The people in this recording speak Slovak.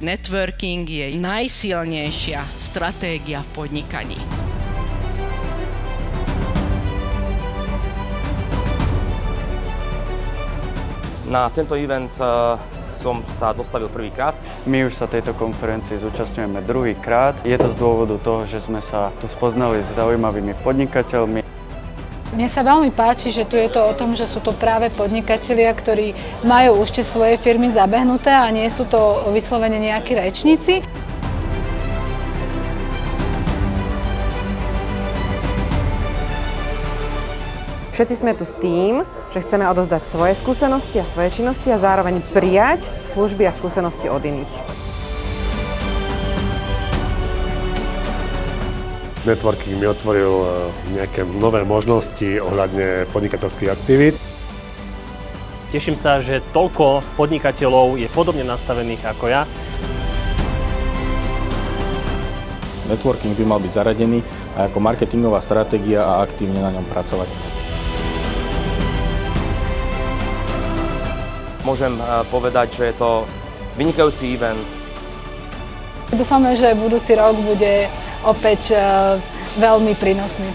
Networking je najsilnejšia stratégia v podnikaní. Na tento event som sa dostavil prvýkrát. My už sa tejto konferencii zúčastňujeme druhýkrát. Je to z dôvodu toho, že sme sa tu spoznali s zaujímavými podnikateľmi. Mne sa veľmi páči, že tu je to o tom, že sú to práve podnikatelia, ktorí majú už tie svoje firmy zabehnuté a nie sú to vyslovene nejakí rečníci. Všetci sme tu s tým, že chceme odozdať svoje skúsenosti a svoje činnosti a zároveň prijať služby a skúsenosti od iných. Networking mi otvoril nejaké nové možnosti ohľadne podnikateľských aktivít. Teším sa, že toľko podnikateľov je podobne nastavených ako ja. Networking by mal byť zaradený aj ako marketingová stratégia a aktívne na ňom pracovať. Môžem povedať, že je to vynikajúci event. Dúfame, že budúci rok bude opäť veľmi prínosný.